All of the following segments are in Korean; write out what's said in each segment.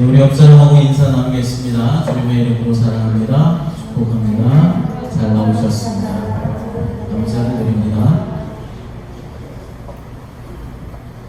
우리 옆 사람하고 인사 나누겠습니다. 주님의 이름으로 사랑합니다. 축복합니다. 잘 나오셨습니다. 감사를 드립니다.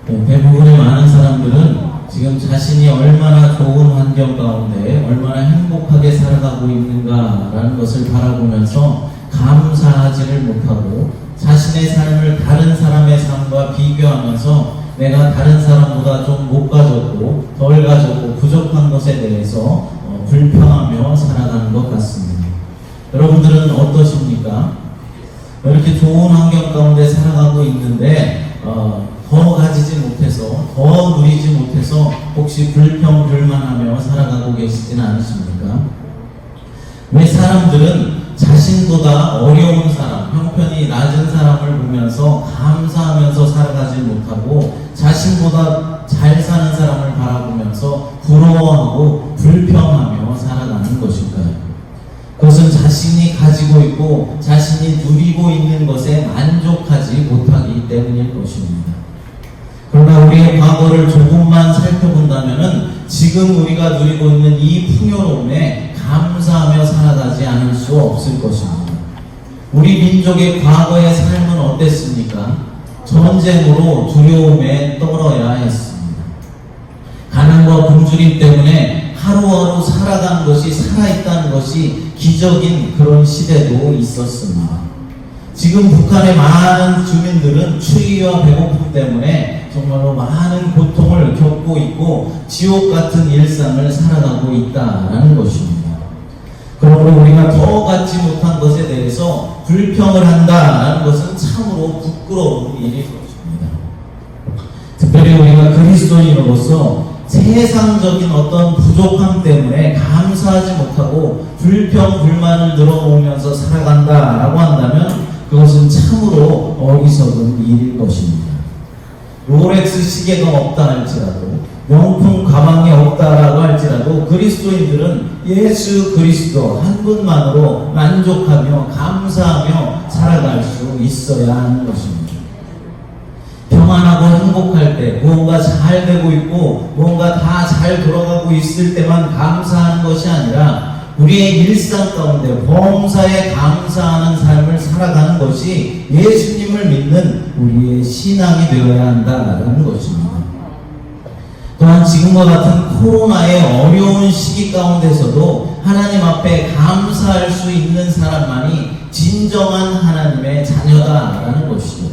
대부분의 많은 사람들은 지금 자신이 얼마나 좋은 환경 가운데 얼마나 행복하게 살아가고 있는가라는 것을 바라보면서 감사하지를 못하고 자신의 삶을 다른 사람의 삶과 비교하면서 내가 다른 사람보다 좀 못 가졌고 덜 가졌고 부족한 것에 대해서 불평하며 살아가는 것 같습니다. 여러분들은 어떠십니까? 이렇게 좋은 환경 가운데 살아가고 있는데 더 가지지 못해서 더 누리지 못해서 혹시 불평 불만하며 살아가고 계시지는 않으십니까? 왜 사람들은 자신보다 어려운 사람, 형편이 낮은 사람을 보면서 감사하면서 살아가지 못하고 자신보다 잘 사는 사람을 바라보면서 부러워하고 불평하며 살아가는 것일까요? 그것은 자신이 가지고 있고 자신이 누리고 있는 것에 만족하지 못하기 때문일 것입니다. 그러나 우리의 과거를 조금만 살펴본다면 지금 우리가 누리고 있는 이 풍요로움에 감사하며 살아가지 않을 수 없을 것입니다. 우리 민족의 과거의 삶은 어땠습니까? 전쟁으로 두려움에 떨어야 했습니다. 가난과 굶주림 때문에 하루하루 살아가는 것이 살아있다는 것이 기적인 그런 시대도 있었습니다. 지금 북한의 많은 주민들은 추위와 배고픔 때문에 정말로 많은 고통을 겪고 있고 지옥 같은 일상을 살아가고 있다는 것입니다. 그러므로 우리가 더 갖지 못한 것에 대해서 불평을 한다는 것은 참으로 부끄러운 일일 것입니다. 특별히 우리가 그리스도인으로서 세상적인 어떤 부족함 때문에 감사하지 못하고 불평 불만을 늘어놓으면서 살아간다라고 한다면 그것은 참으로 어리석은 일일 것입니다. 롤렉스 시계가 없다 할지라도 명품 가방이 없다라고 할지라도 그리스도인들은 예수 그리스도 한 분만으로 만족하며 감사하며 살아갈 수 있어야 하는 것입니다. 평안하고 행복할 때 무언가 잘 되고 있고 무언가 다 잘 돌아가고 있을 때만 감사하는 것이 아니라 우리의 일상 가운데 범사에 감사하는 삶을 살아가는 것이 예수님을 믿는 우리의 신앙이 되어야 한다는 것입니다. 또한 지금과 같은 코로나의 어려운 시기 가운데서도 하나님 앞에 감사할 수 있는 사람만이 진정한 하나님의 자녀다라는 것이죠.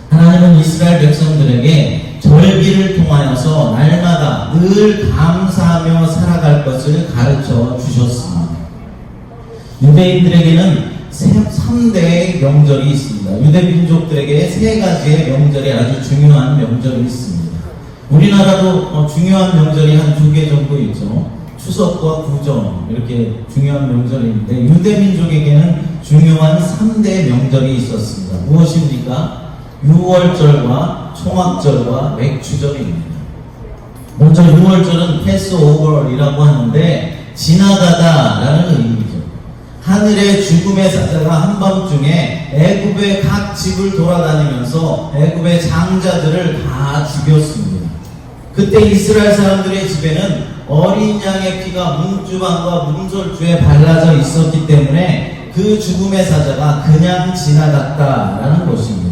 하나님은 이스라엘 백성들에게 절기를 통하여서 날마다 늘 감사하며 살아갈 것을 가르쳐 주셨습니다. 유대인들에게는 3대의 명절이 있습니다. 유대 민족들에게 3가지의 명절이 아주 중요한 명절이 있습니다. 우리나라도 중요한 명절이 한 2개 정도 있죠. 추석과 구정 이렇게 중요한 명절이 있는데 유대 민족에게는 중요한 3대 명절이 있었습니다. 무엇입니까? 유월절과 총학절과 맥주절입니다. 먼저 유월절은 패스오버이라고 하는데 지나가다라는 의미죠. 하늘의 죽음의 사자가 한밤중에 애굽의 각 집을 돌아다니면서 애굽의 장자들을 다 죽였습니다. 그때 이스라엘 사람들의 집에는 어린 양의 피가 문주방과 문설주에 발라져 있었기 때문에 그 죽음의 사자가 그냥 지나갔다라는 것입니다.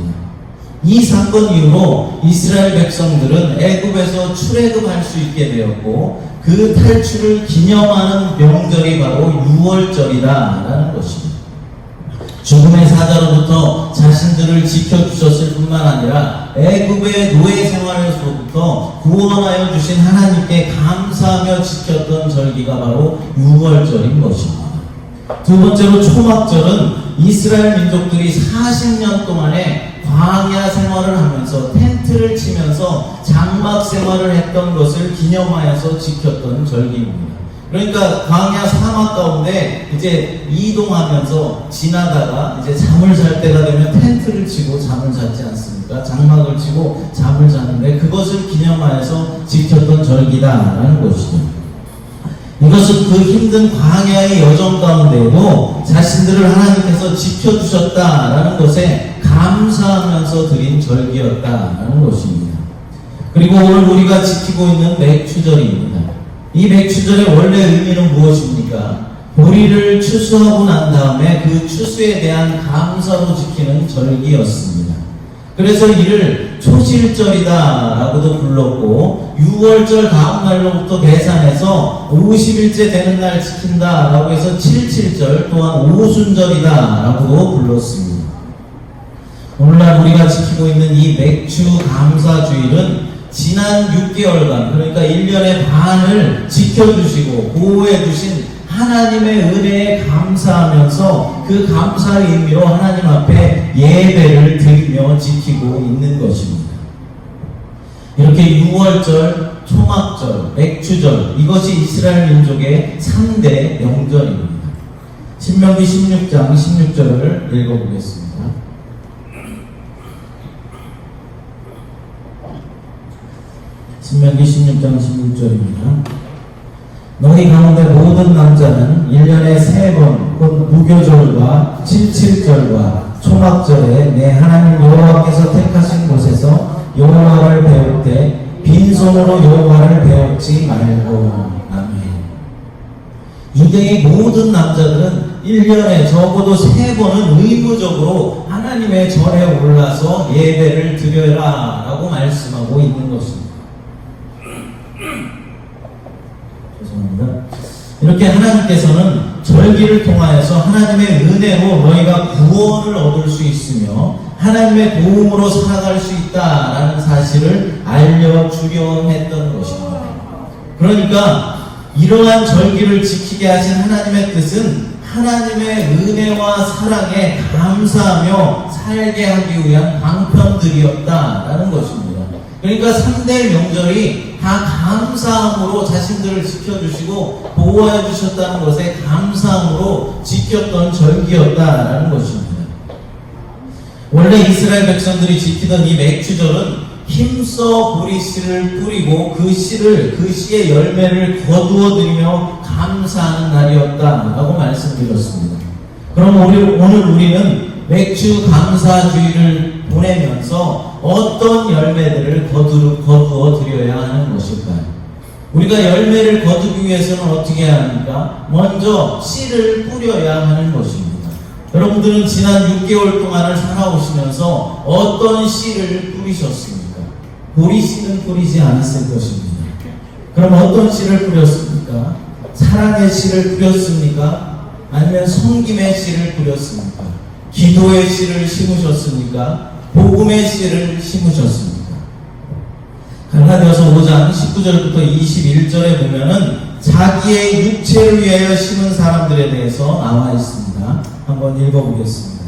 이 사건 이후로 이스라엘 백성들은 애굽에서 출애굽할 수 있게 되었고 그 탈출을 기념하는 명절이 바로 유월절이다라는 것입니다. 죽음의 사자로부터 자신들을 지켜주셨을 뿐만 아니라 애굽의 노예 생활에서부터 구원하여 주신 하나님께 감사하며 지켰던 절기가 바로 유월절인 것입니다. 두 번째로 초막절은 이스라엘 민족들이 40년 동안에 광야 생활을 하면서 텐트를 치면서 장막 생활을 했던 것을 기념하여서 지켰던 절기입니다. 그러니까 광야 사막 가운데 이제 이동하면서 지나다가 이제 잠을 잘 때가 되면 텐트를 치고 잠을 잤지 않습니까? 장막을 치고 잠을 자는데 그것을 기념하여서 지켰던 절기다라는 것이죠. 이것은 그 힘든 광야의 여정 가운데에도 자신들을 하나님께서 지켜주셨다라는 것에 감사하면서 드린 절기였다라는 것입니다. 그리고 오늘 우리가 지키고 있는 맥추절입니다. 이 맥추절의 원래 의미는 무엇입니까? 보리를 추수하고 난 다음에 그 추수에 대한 감사로 지키는 절기였습니다. 그래서 이를 초실절이다라고도 불렀고 6월절 다음 날로부터 계산해서 50일째 되는 날 지킨다라고 해서 77절 또한 오순절이다라고도 불렀습니다. 오늘날 우리가 지키고 있는 이 맥추 감사주일은 지난 6개월간 그러니까 1년의 반을 지켜주시고 보호해주신 하나님의 은혜에 감사하면서 그 감사의 의미로 하나님 앞에 예배를 드리며 지키고 있는 것입니다. 이렇게 6월절, 초막절, 맥추절 이것이 이스라엘 민족의 3대 명절입니다. 신명기 16장 16절을 읽어보겠습니다. 신명기 16장 16절입니다. 너희 가운데 모든 남자는 1년에 3번 곧 무교절과 77절과 초막절에 내 하나님 여호와께서 택하신 곳에서 여호와를 배울 때 빈손으로 여호와를 배웠지 말고. 아멘. 유대의 모든 남자들은 1년에 적어도 3번은 의무적으로 하나님의 절에 올라서 예배를 드려라 라고 말씀하고 있는 것입니다. 이렇게 하나님께서는 절기를 통하여서 하나님의 은혜로 너희가 구원을 얻을 수 있으며 하나님의 도움으로 살아갈 수 있다라는 사실을 알려주려 했던 것입니다. 그러니까 이러한 절기를 지키게 하신 하나님의 뜻은 하나님의 은혜와 사랑에 감사하며 살게 하기 위한 방편들이었다라는 것입니다. 그러니까 3대 명절이 다 감사함으로 자신들을 지켜주시고 보호해 주셨다는 것에 감사함으로 지켰던 절기였다라는 것입니다. 원래 이스라엘 백성들이 지키던 이 맥추절은 힘써 보리씨를 뿌리고 그 씨의 열매를 거두어들이며 감사하는 날이었다라고 말씀드렸습니다. 그럼 오늘 우리는 맥추 감사주의를 보내면서 어떤 열매들을 거두어 드려야 하는 것일까요? 우리가 열매를 거두기 위해서는 어떻게 해야 합니까? 먼저 씨를 뿌려야 하는 것입니다. 여러분들은 지난 6개월 동안을 살아오시면서 어떤 씨를 뿌리셨습니까? 보리씨는 뿌리지 않았을 것입니다. 그럼 어떤 씨를 뿌렸습니까? 사랑의 씨를 뿌렸습니까? 아니면 섬김의 씨를 뿌렸습니까? 기도의 씨를 심으셨습니까? 복음의 씨를 심으셨습니까? 갈라디아서 5장 19절부터 21절에 보면은 자기의 육체를 위하여 심은 사람들에 대해서 나와 있습니다. 한번 읽어보겠습니다.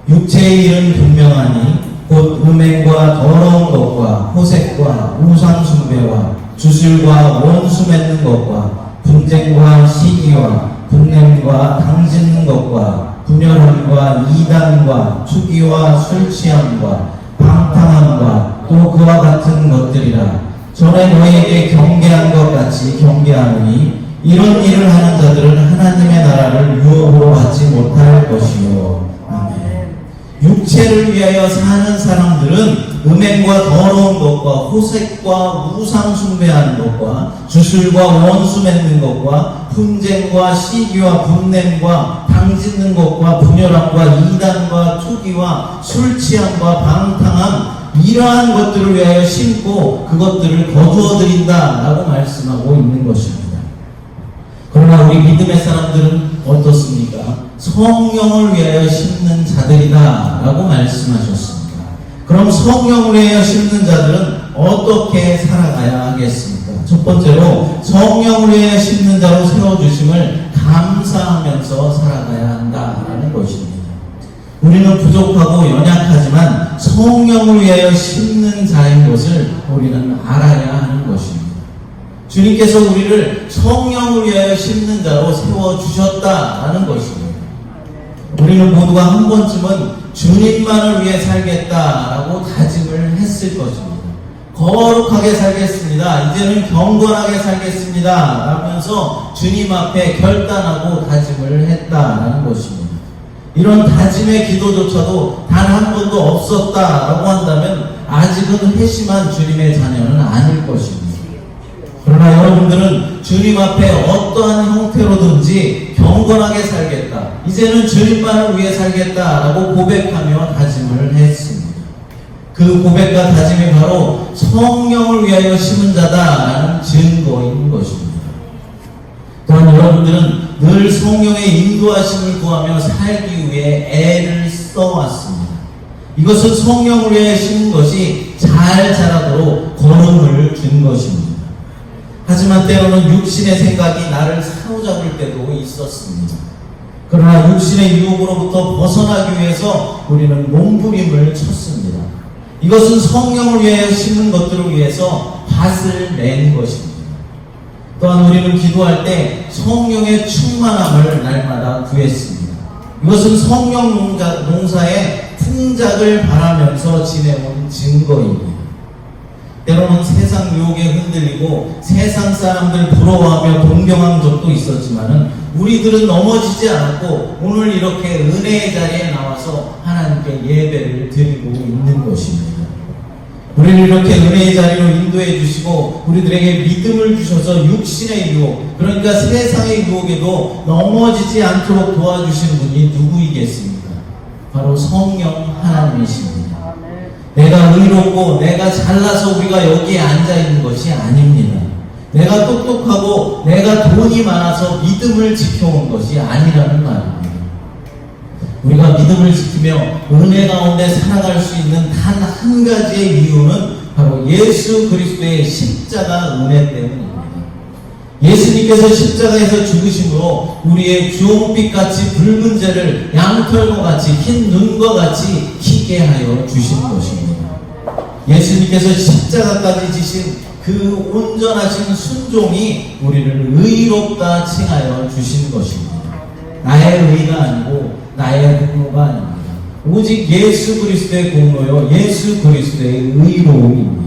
육체의 일은 분명하니 곧 음행과 더러운 것과 호색과 우상숭배와 주술과 원수 맺는 것과 분쟁과 시기와 분냄과 당짓는 것과 분열함과 이단과 투기와 술취함과 방탕함과 또 그와 같은 것들이라. 전에 너희에게 경계한 것 같이 경계하노니 이런 일을 하는 자들은 하나님의 나라를 유업으로 받지 못할 것이요. 아멘. 육체를 위하여 사는 사람들은 음행과 더러운 것과 호색과 우상 숭배하는 것과 주술과 원수 맺는 것과 분쟁과 시기와 분냄과 당짓는 것과 분열함과 이단과 투기와 술취함과 방탕함 이러한 것들을 위하여 심고 그것들을 거두어들인다라고 말씀하고 있는 것입니다. 그러나 우리 믿음의 사람들은 어떻습니까? 성령을 위하여 심는 자들이다 라고 말씀하셨습니다. 그럼 성령을 위하여 심는 자들은 어떻게 살아가야 하겠습니까? 첫 번째로 성령을 위하여 심는 자로 세워주심을 감사하면서 살아가야 한다라는 것입니다. 우리는 부족하고 연약하지만 성령을 위하여 심는 자인 것을 우리는 알아야 하는 것입니다. 주님께서 우리를 성령을 위하여 심는 자로 세워주셨다라는 것입니다. 우리는 모두가 한 번쯤은 주님만을 위해 살겠다라고 다짐을 했을 것입니다. 거룩하게 살겠습니다. 이제는 경건하게 살겠습니다. 라면서 주님 앞에 결단하고 다짐을 했다라는 것입니다. 이런 다짐의 기도조차도 단 한 번도 없었다라고 한다면 아직은 회심한 주님의 자녀는 아닐 것입니다. 그러나 여러분들은 주님 앞에 어떠한 형태로든지 경건하게 살겠다, 이제는 주님만을 위해 살겠다라고 고백하며 다짐을 했습니다. 그 고백과 다짐이 바로 성령을 위하여 심은 자다라는 증거인 것입니다. 또한 여러분들은 늘 성령의 인도하심을 구하며 살기 위해 애를 써왔습니다. 이것은 성령을 위해 심은 것이 잘 자라도록 걸음을 준 것입니다. 하지만 때로는 육신의 생각이 나를 사로잡을 때도 있었습니다. 그러나 육신의 유혹으로부터 벗어나기 위해서 우리는 몸부림을 쳤습니다. 이것은 성령을 위하여 심는 것들을 위해서 밭을 낸 것입니다. 또한 우리는 기도할 때 성령의 충만함을 날마다 구했습니다. 이것은 성령 농사의 풍작을 바라면서 지내온 증거입니다. 때로는 세상 유혹에 흔들리고 세상 사람들 부러워하며 동경한 적도 있었지만은 우리들은 넘어지지 않았고 오늘 이렇게 은혜의 자리에 나와서 하나님께 예배를 드리고 있는 것입니다. 우리를 이렇게 은혜의 자리로 인도해 주시고 우리들에게 믿음을 주셔서 육신의 유혹, 그러니까 세상의 유혹에도 넘어지지 않도록 도와주시는 분이 누구이겠습니까? 바로 성령 하나님이십니다. 내가 의롭고 내가 잘나서 우리가 여기에 앉아있는 것이 아닙니다. 내가 똑똑하고 내가 돈이 많아서 믿음을 지켜온 것이 아니라는 말입니다. 우리가 믿음을 지키며 은혜 가운데 살아갈 수 있는 단 한 가지의 이유는 바로 예수 그리스도의 십자가 은혜 때문입니다. 예수님께서 십자가에서 죽으심으로 우리의 주홍빛같이 붉은 죄를 양털과 같이 흰 눈과 같이 희게 하여 주신 것입니다. 예수님께서 십자가까지 지신 그 온전하신 순종이 우리를 의롭다 칭하여 주신 것입니다. 나의 의가 아니고 나의 공로가 아닙니다. 오직 예수 그리스도의 공로요, 예수 그리스도의 의로움입니다.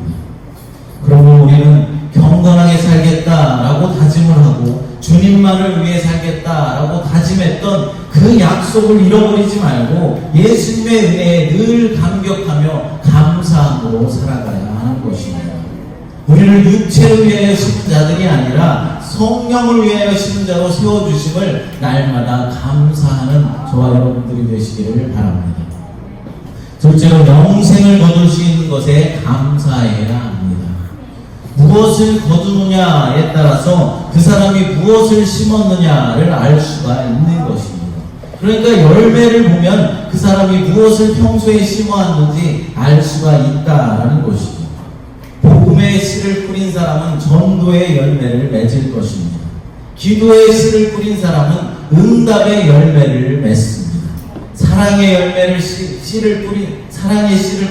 그러므로 우리는 경건하게 살겠다라고 다짐을 하고 주님만을 위해 살겠다라고 다짐했던 그 약속을 잃어버리지 말고 예수님의 은혜에 늘 감격하며 감사함으로 살아가야 하는 것입니다. 우리를 육체를 위하여 심은 자들이 아니라 성령을 위하여 심은 자로 세워주심을 날마다 감사하는 저와 여러분들이 되시기를 바랍니다. 둘째로 영생을 거둘 수 있는 것에 감사해야 합니다. 무엇을 거두느냐에 따라서 그 사람이 무엇을 심었느냐를 알 수가 있는 것입니다. 그러니까 열매를 보면 그 사람이 무엇을 평소에 심어왔는지 알 수가 있다라는 것이죠. 복음의 씨를 뿌린 사람은 전도의 열매를 맺을 것입니다. 기도의 씨를 뿌린 사람은 응답의 열매를 맺습니다. 사랑의 씨를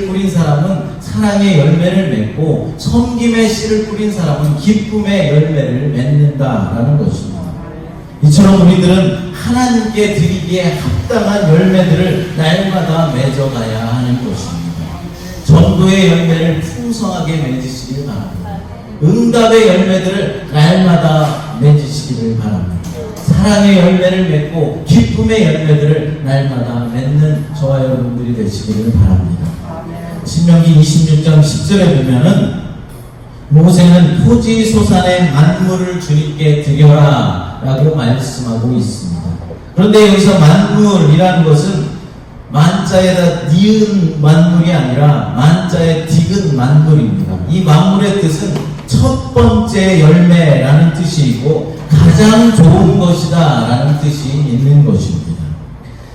뿌린 사람은 사랑의 열매를 맺고 섬김의 씨를 뿌린 사람은 기쁨의 열매를 맺는다라는 것입니다. 이처럼 우리들은 하나님께 드리기에 합당한 열매들을 날마다 맺어가야 하는 것입니다. 전도의 열매를 풍성하게 맺으시길 바랍니다. 응답의 열매들을 날마다 맺으시기를 바랍니다. 사랑의 열매를 맺고 기쁨의 열매들을 날마다 맺는 저와 여러분들이 되시기를 바랍니다. 신명기 26장 10절에 보면은 모세는 토지 소산의 만물을 주님께 드려라 라고 말씀하고 있습니다. 그런데 여기서 만물이라는 것은 만자에다 니은 만물이 아니라 만자에 디귿 만물입니다. 이 만물의 뜻은 첫 번째 열매라는 뜻이고 가장 좋은 것이다 라는 뜻이 있는 것입니다.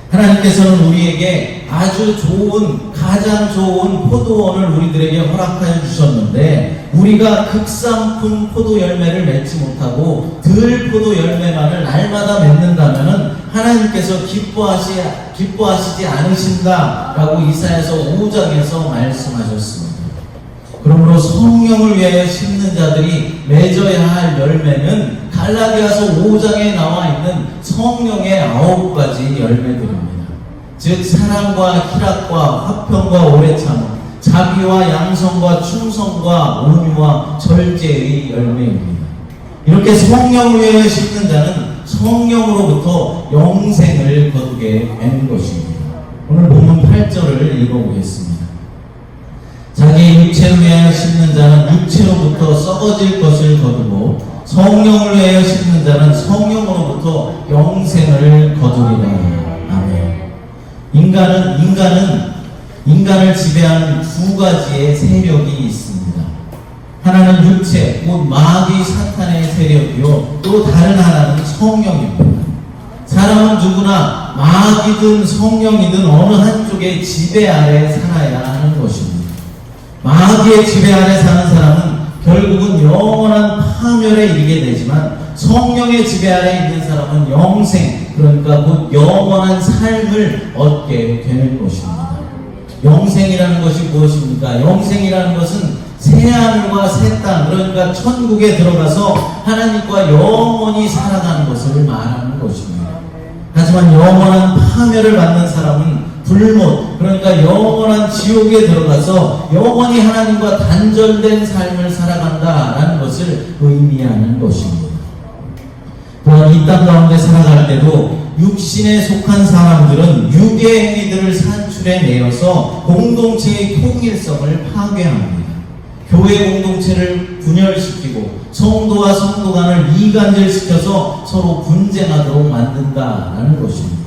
하나님께서는 우리에게 아주 좋은, 가장 좋은 포도원을 우리들에게 허락하여 주셨는데 우리가 극상품 포도 열매를 맺지 못하고 들 포도 열매만을 날마다 맺는다면 하나님께서 기뻐하시지 않으신다라고 이사야서 5장에서 말씀하셨습니다. 그러므로 성령을 위하여 심는 자들이 맺어야 할 열매는 갈라디아서 5장에 나와 있는 성령의 9가지 열매들입니다. 즉 사랑과 희락과 화평과 오래참음, 자비와 양성과 충성과 온유와 절제의 열매입니다. 이렇게 성령을 위하여 심는 자는 성령으로부터 영생을 거두게 되는 것입니다. 오늘 본문 8절을 읽어보겠습니다. 자기 육체를 위하여 심는 자는 육체로부터 썩어질 것을 거두고 성령을 위하여 심는 자는 성령으로부터 영생을 거두리라. 아멘. 인간을 지배하는 두 가지의 세력이 있습니다. 하나는 육체, 곧 마귀 사탄의 세력이요, 또 다른 하나는 성령입니다. 사람은 누구나 마귀든 성령이든 어느 한쪽의 지배 아래 살아야 하는 것입니다. 마귀의 지배 아래 사는 사람은 결국은 영원한 파멸에 이르게 되지만, 성령의 지배 아래 있는 사람은 영생, 그러니까 곧 영원한 삶을 얻게 되는 것입니다. 영생이라는 것이 무엇입니까? 영생이라는 것은 새하늘과 새 땅, 그러니까 천국에 들어가서 하나님과 영원히 살아가는 것을 말하는 것입니다. 하지만 영원한 파멸을 받는 사람은 불못, 그러니까 영원한 지옥에 들어가서 영원히 하나님과 단절된 삶을 살아간다라는 것을 의미하는 것입니다. 또한 이 땅 가운데 살아갈 때도 육신에 속한 사람들은 육의 행위들을 산출해내어서 공동체의 통일성을 파괴합니다. 교회 공동체를 분열시키고 성도와 성도 간을 이간질시켜서 서로 분쟁하도록 만든다라는 것입니다.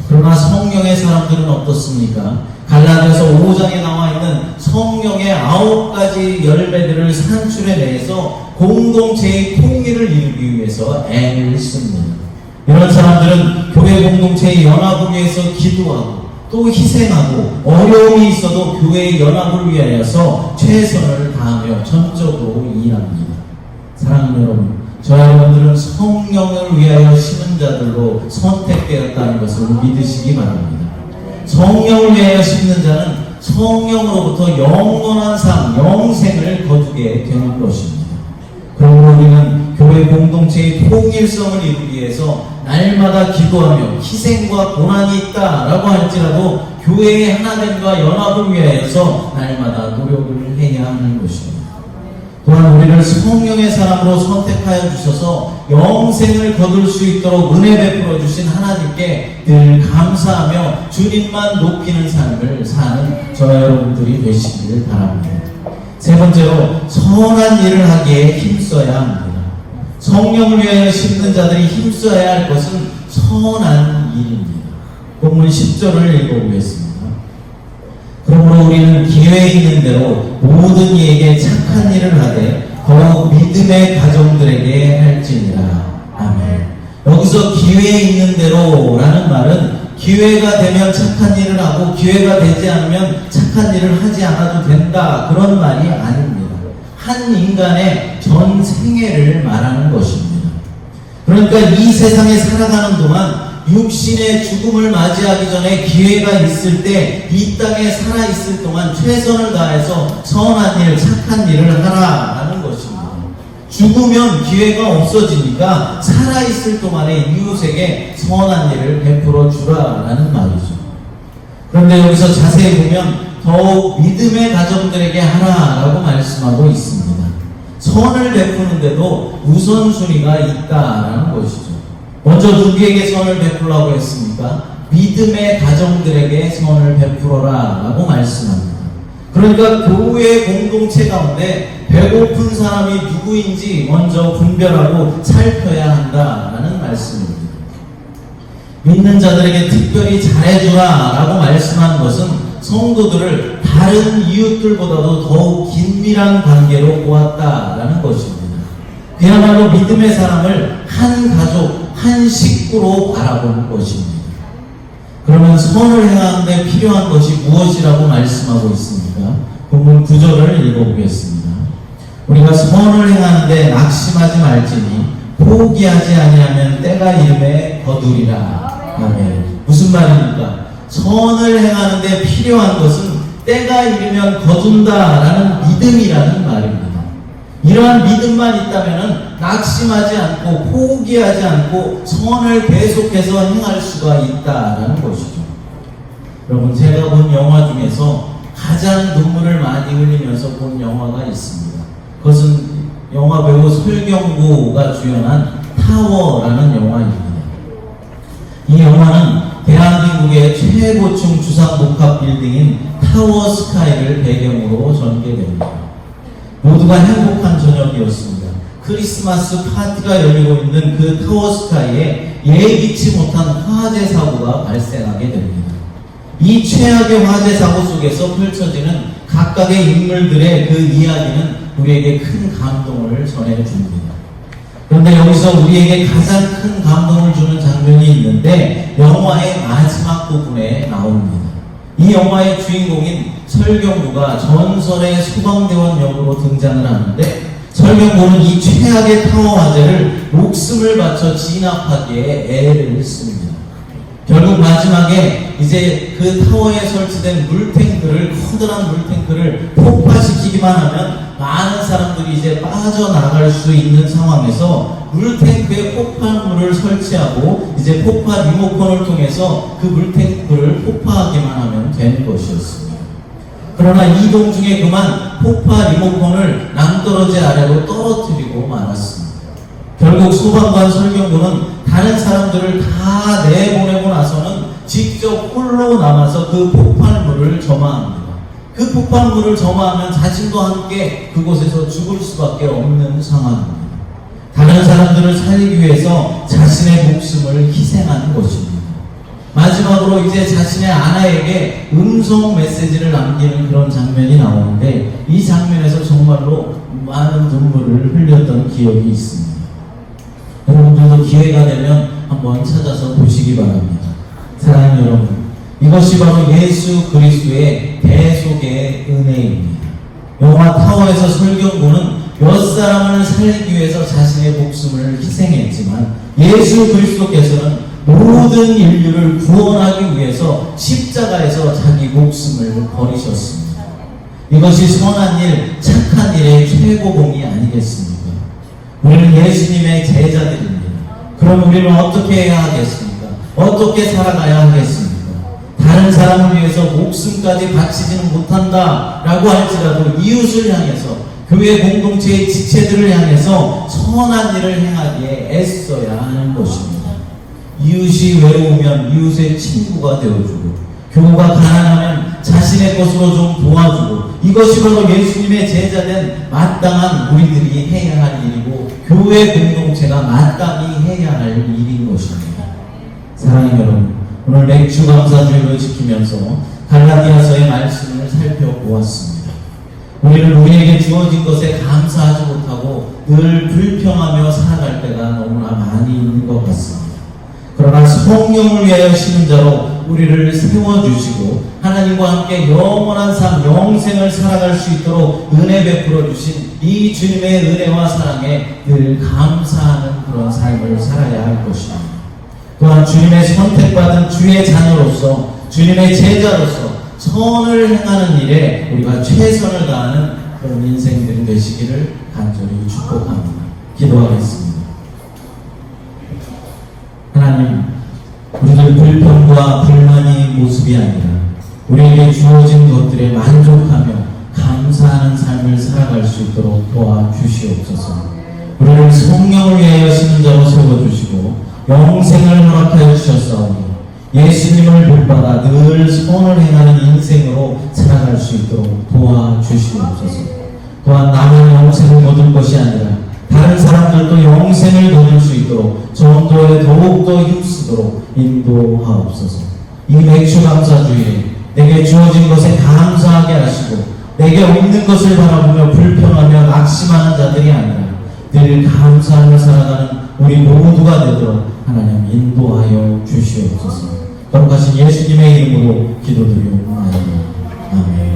그러나 성령의 사람들은 어떻습니까? 갈라디아서 5장에 나와 있는 성령의 9가지 열매들을 산출해내서 공동체의 통일을 이루기 위해서 애를 씁니다. 이런 사람들은 교회 공동체의 연합을 위해서 기도하고 또 희생하고 어려움이 있어도 교회의 연합을 위하여서 최선을 다하며 전적으로 일합니다. 사랑하는 여러분, 저와 여러분들은 성령을 위하여 심은 자들로 선택되었다는 것을 믿으시기 바랍니다. 성령을 위하여 심는 자는 성령으로부터 영원한 삶, 영생을 거두게 되는 것입니다. 그러므로 우리는 교회 공동체의 통일성을 이루기 위해서 날마다 기도하며 희생과 고난이 있다라고 할지라도 교회의 하나됨과 연합을 위하여서 날마다 노력을 해야 하는 것입니다. 또한 우리를 성령의 사람으로 선택하여 주셔서 영생을 거둘 수 있도록 은혜 베풀어 주신 하나님께 늘 감사하며 주님만 높이는 삶을 사는 저와 여러분들이 되시기를 바랍니다. 세 번째로, 선한 일을 하기에 힘써야 합니다. 성령을 위하여 심는 자들이 힘써야 할 것은 선한 일입니다. 본문 10절을 읽어보겠습니다. 그러므로 우리는 기회에 있는 대로 모든 이에게 착한 일을 하되 더욱 믿음의 가정들에게 할지니라. 아멘. 여기서 기회에 있는 대로라는 말은 기회가 되면 착한 일을 하고 기회가 되지 않으면 착한 일을 하지 않아도 된다, 그런 말이 아닙니다. 한 인간의 전 생애를 말하는 것입니다. 그러니까 이 세상에 살아가는 동안 육신의 죽음을 맞이하기 전에 기회가 있을 때 이 땅에 살아있을 동안 최선을 다해서 선한 일, 착한 일을 하라라는 것입니다. 죽으면 기회가 없어지니까 살아있을 동안에 이웃에게 선한 일을 베풀어 주라라는 말이죠. 그런데 여기서 자세히 보면 더욱 믿음의 가정들에게 하라라고 말씀하고 있습니다. 선을 베푸는데도 우선순위가 있다라는 것이죠. 먼저 누구에게 선을 베풀라고 했습니까? 믿음의 가정들에게 선을 베풀어라 라고 말씀합니다. 그러니까 교회 공동체 가운데 배고픈 사람이 누구인지 먼저 분별하고 살펴야 한다라는 말씀입니다. 믿는 자들에게 특별히 잘해주라 라고 말씀한 것은 성도들을 다른 이웃들보다도 더욱 긴밀한 관계로 보았다라는 것입니다. 그야말로 믿음의 사람을 한 가족, 한 식구로 바라보는 것입니다. 그러면 선을 행하는데 필요한 것이 무엇이라고 말씀하고 있습니까? 본문 9절을 읽어보겠습니다. 우리가 선을 행하는데 낙심하지 말지니 포기하지 아니하면 때가 이름에 거두리라. 아멘. 무슨 말입니까? 선을 행하는데 필요한 것은 때가 이르면 거둔다라는 믿음이라는 말입니다. 이러한 믿음만 있다면 낙심하지 않고 포기하지 않고 선을 계속해서 행할 수가 있다라는 것이죠. 여러분, 제가 본 영화 중에서 가장 눈물을 많이 흘리면서 본 영화가 있습니다. 그것은 영화 배우 설경구가 주연한 타워라는 영화입니다. 이 영화는 대한민국의 최고층 주상복합 빌딩인 타워 스카이를 배경으로 전개됩니다. 모두가 행복한 저녁이었습니다. 크리스마스 파티가 열리고 있는 그 타워 스카이에 예기치 못한 화재 사고가 발생하게 됩니다. 이 최악의 화재 사고 속에서 펼쳐지는 각각의 인물들의 그 이야기는 우리에게 큰 감동을 전해줍니다. 그런데 여기서 우리에게 가장 큰 감동을 주는 장면이 있는데 영화의 마지막 부분에 나옵니다. 이 영화의 주인공인 설경구가 전설의 소방대원 역으로 등장을 하는데 설경구는 이 최악의 타워 화재를 목숨을 바쳐 진압하기에 애를 씁니다. 결국 마지막에 이제 그 타워에 설치된 물탱크를, 커다란 물탱크를 폭파시키기만 하면 많은 사람들이 이제 빠져나갈 수 있는 상황에서 물탱크에 폭발물을 설치하고 이제 폭파 리모컨을 통해서 그 물탱크를 폭파하기만 하면 되는 것이었습니다. 그러나 이동 중에 그만 폭파 리모컨을 낭떠러지 아래로 떨어뜨리고 말았습니다. 결국 소방관 설경구는 다른 사람들을 다 내보내고 나서는 직접 홀로 남아서 그 폭발물을 점화합니다. 그 폭발물을 점화하면 자신도 함께 그곳에서 죽을 수밖에 없는 상황입니다. 다른 사람들을 살리기 위해서 자신의 목숨을 희생하는 것입니다. 마지막으로 이제 자신의 아내에게 음성 메시지를 남기는 그런 장면이 나오는데 이 장면에서 정말로 많은 눈물을 흘렸던 기억이 있습니다. 여러분들도 기회가 되면 한번 찾아서 보시기 바랍니다. 사랑하는 여러분, 이것이 바로 예수 그리스도의 대속의 은혜입니다. 영화 타워에서 설경구는 몇 사람을 살리기 위해서 자신의 목숨을 희생했지만 예수 그리스도께서는 모든 인류를 구원하기 위해서 십자가에서 자기 목숨을 버리셨습니다. 이것이 선한 일, 착한 일의 최고봉이 아니겠습니까? 우리는 예수님의 제자들입니다. 그럼 우리는 어떻게 해야 하겠습니까? 어떻게 살아가야 하겠습니까? 다른 사람을 위해서 목숨까지 바치지는 못한다 라고 할지라도 이웃을 향해서, 교회 공동체의 지체들을 향해서 선한 일을 행하기에 애써야 하는 것입니다. 이웃이 외로우면 이웃의 친구가 되어주고, 교우가 가난하면 자신의 것으로 좀 도와주고, 이것이 바로 예수님의 제자된 마땅한 우리들이 해야 할 일이고 교회 공동체가 마땅히 해야 할 일인 것입니다. 사랑하는 여러분, 오늘 맥주 감사주일을 지키면서 갈라디아서의 말씀을 살펴보았습니다. 우리는 우리에게 주어진 것에 감사하지 못하고 늘 불평하며 살아갈 때가 너무나 많이 있는 것 같습니다. 그러나 성령을 위하여 쉬는 자로 우리를 세워주시고 하나님과 함께 영원한 삶, 영생을 살아갈 수 있도록 은혜 베풀어 주신 이 주님의 은혜와 사랑에 늘 감사하는 그런 삶을 살아야 할 것입니다. 또한 주님의 선택받은 주의 자녀로서, 주님의 제자로서 선을 행하는 일에 우리가 최선을 다하는 그런 인생들이 되시기를 간절히 축복합니다. 기도하겠습니다. 하나님, 우리들 불평과 불만이 모습이 아니라 우리에게 주어진 것들에 만족하며 감사하는 삶을 살아갈 수 있도록 도와주시옵소서. 우리를 성령을 위하여 쓰는 자로 세워주시고 영생을 허락하여 주셨사오니 예수님을 본받아 늘 선을 행하는 인생으로 살아갈 수 있도록 도와주시옵소서. 또한 남은 영생을 얻을 것이 아니라 다른 사람들도 영생을 거둘 수 있도록 전도에 더욱더 힘쓰도록 인도하옵소서. 이 맥주 감사주일에 내게 주어진 것에 감사하게 하시고 내게 없는 것을 바라보며 불평하며 낙심하는 자들이 아니라 늘 감사하며 살아가는 우리 모두가 되도록 하나님 인도하여 주시옵소서. 거룩하신 예수님의 이름으로 기도드리옵나이다. 아멘.